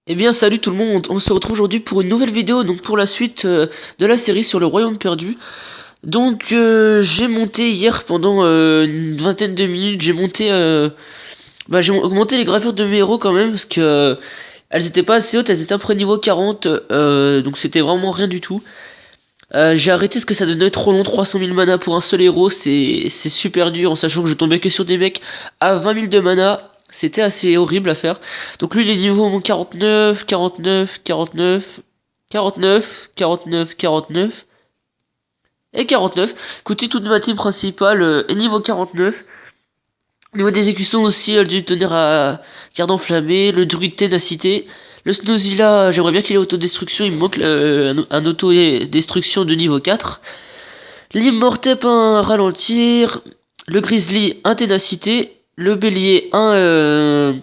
Eh bien salut tout le monde, on se retrouve aujourd'hui pour une nouvelle vidéo, donc pour la suite de la série sur le royaume perdu. Donc j'ai monté hier pendant une vingtaine de minutes, j'ai augmenté les gravures de mes héros quand même, parce que elles étaient pas assez hautes, elles étaient après niveau 40, donc c'était vraiment rien du tout. J'ai arrêté parce que ça devenait trop long, 300 000 mana pour un seul héros, c'est super dur, en sachant que je tombais que sur des mecs à 20 000 de mana. C'était assez horrible à faire. Donc lui, les niveaux ont 49, 49, 49, 49, 49, 49 et 49. Écoutez, toute ma team principale est niveau 49. Niveau d'exécution aussi, du tonnerre à garde enflammé, le druide ténacité. Le Snowzilla, j'aimerais bien qu'il ait autodestruction, il me manque un auto-destruction de niveau 4. L'immortep un ralentir, le grizzly un ténacité, le bélier un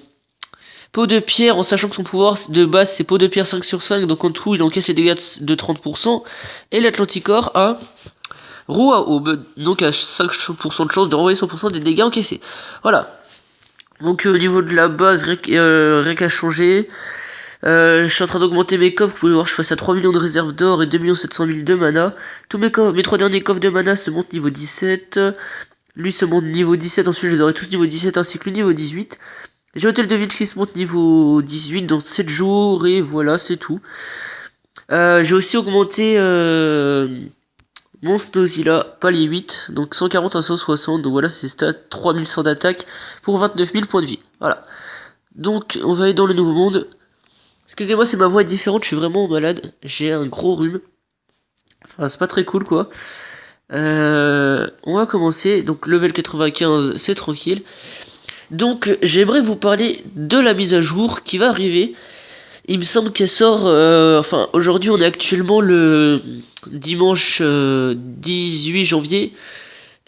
peau de pierre, en sachant que son pouvoir de base c'est peau de pierre 5 sur 5, donc en tout il encaisse les dégâts de 30%, et l'atlanticor a roue à aube, donc à 5% de chance de renvoyer 100% des dégâts encaissés. Voilà. Donc au niveau de la base, rien qu'à changer. Je suis en train d'augmenter mes coffres, vous pouvez voir je passe à 3 millions de réserves d'or et 2 700 000 de mana. Tous mes 3 derniers coffres de mana se montent niveau 17. Lui se monte niveau 17, ensuite je les aurai tous niveau 17 ainsi que le niveau 18. J'ai Hôtel de Ville qui se monte niveau 18 dans 7 jours et voilà c'est tout. J'ai aussi augmenté mon Snowzilla palier 8, donc 140 à 160, donc voilà c'est stats, 3100 d'attaque pour 29 000 points de vie. Voilà. Donc on va aller dans le nouveau monde. Excusez-moi si ma voix est différente, je suis vraiment malade, j'ai un gros rhume. Enfin c'est pas très cool quoi. On va commencer, donc level 95 c'est tranquille. Donc j'aimerais vous parler de la mise à jour qui va arriver. Il me semble qu'elle sort, enfin aujourd'hui on est actuellement le dimanche 18 janvier.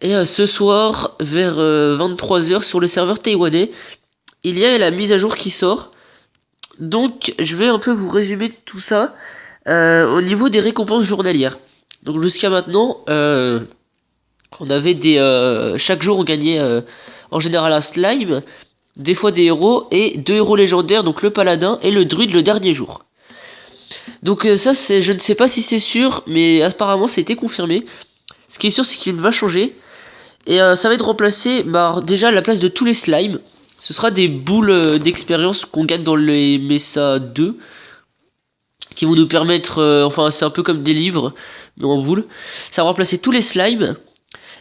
Et ce soir vers 23 h sur le serveur taïwanais, il y a la mise à jour qui sort. Donc je vais un peu vous résumer tout ça au niveau des récompenses journalières. Donc jusqu'à maintenant, on avait chaque jour on gagnait en général un slime, des fois des héros et 2 héros légendaires, donc le paladin et le druide le dernier jour. Donc ça c'est, je ne sais pas si c'est sûr, mais apparemment ça a été confirmé. Ce qui est sûr c'est qu'il va changer et ça va être remplacé par déjà à la place de tous les slimes. Ce sera des boules d'expérience qu'on gagne dans les Mesa 2 qui vont nous permettre, enfin c'est un peu comme des livres mais en boule. Ça va remplacer tous les slimes.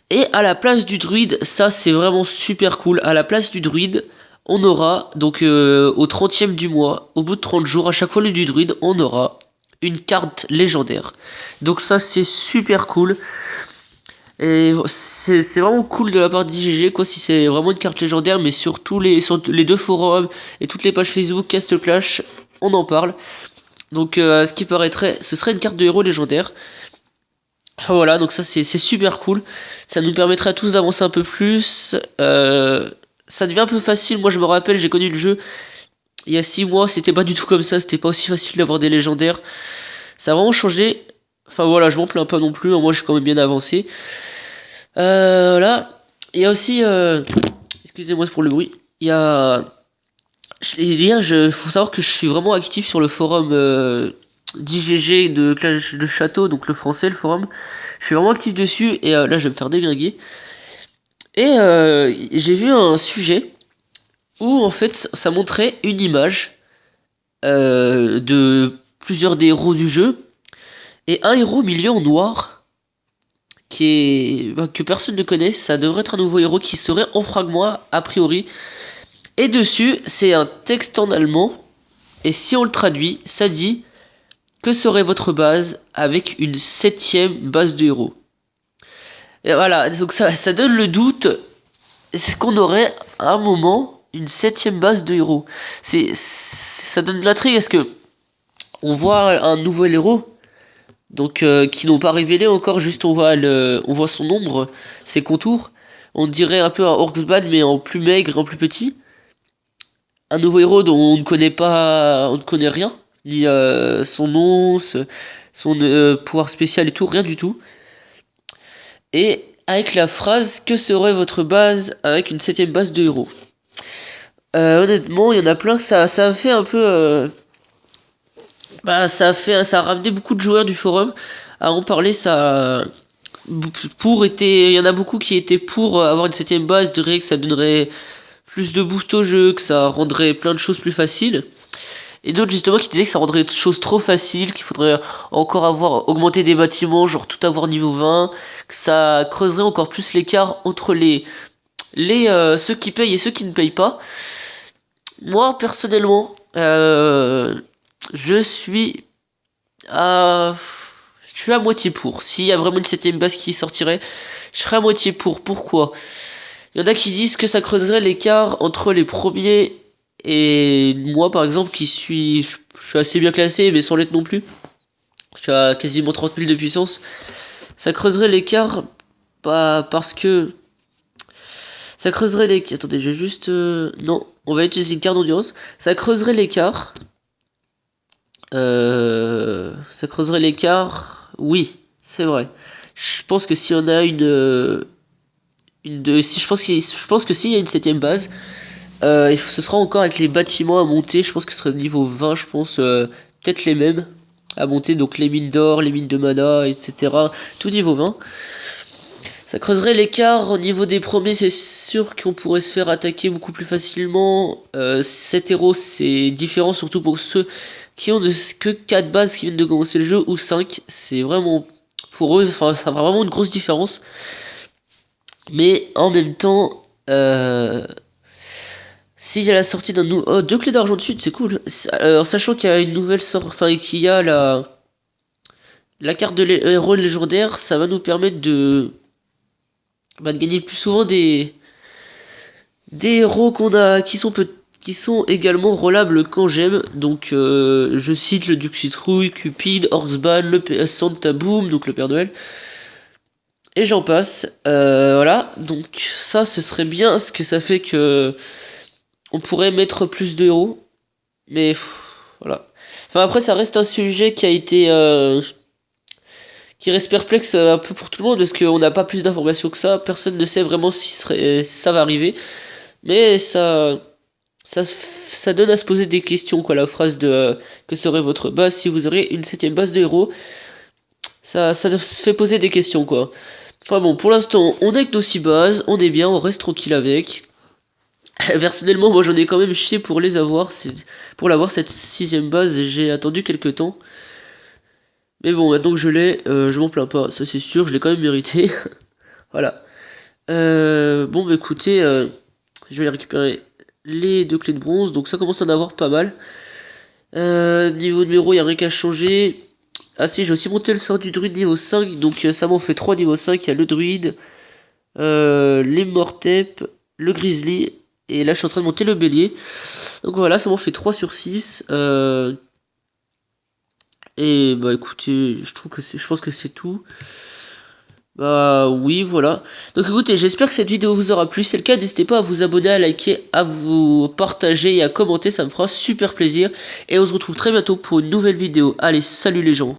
Et à la place du druide, ça c'est vraiment super cool, à la place du druide, on aura, donc au 30e du mois, au bout de 30 jours, à chaque fois le du druide, on aura une carte légendaire. Donc ça c'est super cool. Et c'est vraiment cool de la part d'IGG, quoi, si c'est vraiment une carte légendaire, mais sur sur les 2 forums et toutes les pages Facebook Cast Clash, on en parle. Donc à ce qui paraîtrait, ce serait une carte de héros légendaire. Enfin, voilà, donc ça c'est super cool. Ça nous permettrait à tous d'avancer un peu plus. Ça devient un peu facile. Moi je me rappelle, j'ai connu le jeu il y a 6 mois, c'était pas du tout comme ça, c'était pas aussi facile d'avoir des légendaires. Ça a vraiment changé. Enfin voilà, je m'en plains pas non plus, hein, moi je suis quand même bien avancé. Voilà. Il y a aussi, excusez-moi pour le bruit, il y a... faut savoir que je suis vraiment actif sur le forum d'IGG de Clash de Château, donc le français, le forum. Je suis vraiment actif dessus et là je vais me faire déglinguer. Et j'ai vu un sujet où en fait ça montrait une image de plusieurs des héros du jeu et un héros au milieu en noir que personne ne connaît. Ça devrait être un nouveau héros qui serait en fragment a priori. Et dessus c'est un texte en allemand et si on le traduit ça dit: que serait votre base avec une 7ème base de héros? Et voilà, donc ça donne le doute. Est-ce qu'on aurait à un moment une 7ème base de héros? Ça donne de l'intrigue. Est-ce que on voit un nouvel héros, donc qui n'ont pas révélé encore, juste on voit son ombre, ses contours. On dirait un peu un Orcsbad mais en plus maigre, en plus petit. Un nouveau héros dont on ne connaît pas, on ne connaît rien, ni son nom, son pouvoir spécial et tout, rien du tout. Et avec la phrase: que serait votre base avec une 7ème base de héros? Honnêtement, il y en a plein que ça a fait un peu Bah ça a ramené beaucoup de joueurs du forum à en parler. Il y en a beaucoup qui étaient pour avoir une septième base, diraient que ça donnerait plus de boost au jeu, que ça rendrait plein de choses plus faciles. Et d'autres justement qui disaient que ça rendrait des choses trop faciles, qu'il faudrait encore avoir augmenté des bâtiments, genre tout avoir niveau 20, que ça creuserait encore plus l'écart entre ceux qui payent et ceux qui ne payent pas. Moi personnellement, je suis à je suis à moitié pour. S'il y a vraiment une septième base qui sortirait, je serais à moitié pour. Pourquoi? Il y en a qui disent que ça creuserait l'écart entre les premiers et moi, par exemple, je suis assez bien classé, mais sans l'être non plus. Je suis à quasiment 30 000 de puissance. Ça creuserait l'écart, pas parce que ça creuserait l'écart. Attendez, je vais juste non, on va utiliser une carte d'endurance. Ça creuserait l'écart. Ça creuserait l'écart. Oui, c'est vrai. Je pense que si on a si je pense que s'il y a une septième base, ce sera encore avec les bâtiments à monter. Je pense que ce sera niveau 20, je pense, peut-être les mêmes à monter, donc les mines d'or, les mines de mana, etc. Tout niveau 20. Ça creuserait l'écart au niveau des premiers, c'est sûr qu'on pourrait se faire attaquer beaucoup plus facilement. 7 héros, c'est différent, surtout pour ceux qui ont que 4 bases qui viennent de commencer le jeu, ou 5. C'est vraiment, pour eux, enfin, ça fera vraiment une grosse différence. Mais en même temps, s'il y a la sortie d'un nouveau... Oh, 2 clés d'argent de suite, c'est cool. En sachant qu'il y a une nouvelle sorte... Enfin, qu'il y a la carte de héros légendaire, ça va nous permettre de gagner plus souvent des héros qui sont également rollables quand j'aime. Donc, je cite le Duc Citrouille, Cupid, Orcsban, Santa Boom, donc le Père Noël. Et j'en passe. Voilà. Donc, ça, ce serait bien, ce que ça fait que... On pourrait mettre plus de héros, mais voilà. Enfin après ça reste un sujet qui a été qui reste perplexe un peu pour tout le monde parce qu'on n'a pas plus d'informations que ça. Personne ne sait vraiment si ça va arriver, mais ça donne à se poser des questions quoi. La phrase de que serait votre base si vous aurez une septième base de héros, ça se fait poser des questions quoi. Enfin bon, pour l'instant on est que nos 6 bases, on est bien, on reste tranquille avec. Personnellement, moi j'en ai quand même chié pour les avoir. Pour l'avoir cette sixième base, j'ai attendu quelques temps. Mais bon, maintenant que je l'ai, je m'en plains pas. Ça c'est sûr, je l'ai quand même mérité. Voilà. Bon, bah écoutez, je vais aller récupérer les 2 clés de bronze. Donc ça commence à en avoir pas mal. Niveau numéro, il n'y a rien qu'à changer. Ah si, j'ai aussi monté le sort du druide niveau 5. Donc ça m'en fait 3 niveau 5. Il y a le druide, les mortep, le grizzly. Et là, je suis en train de monter le bélier. Donc voilà, ça m'en fait 3 sur 6. Et bah écoutez, je pense que c'est tout. Bah oui, voilà. Donc écoutez, j'espère que cette vidéo vous aura plu. Si c'est le cas, n'hésitez pas à vous abonner, à liker, à vous partager et à commenter. Ça me fera super plaisir. Et on se retrouve très bientôt pour une nouvelle vidéo. Allez, salut les gens.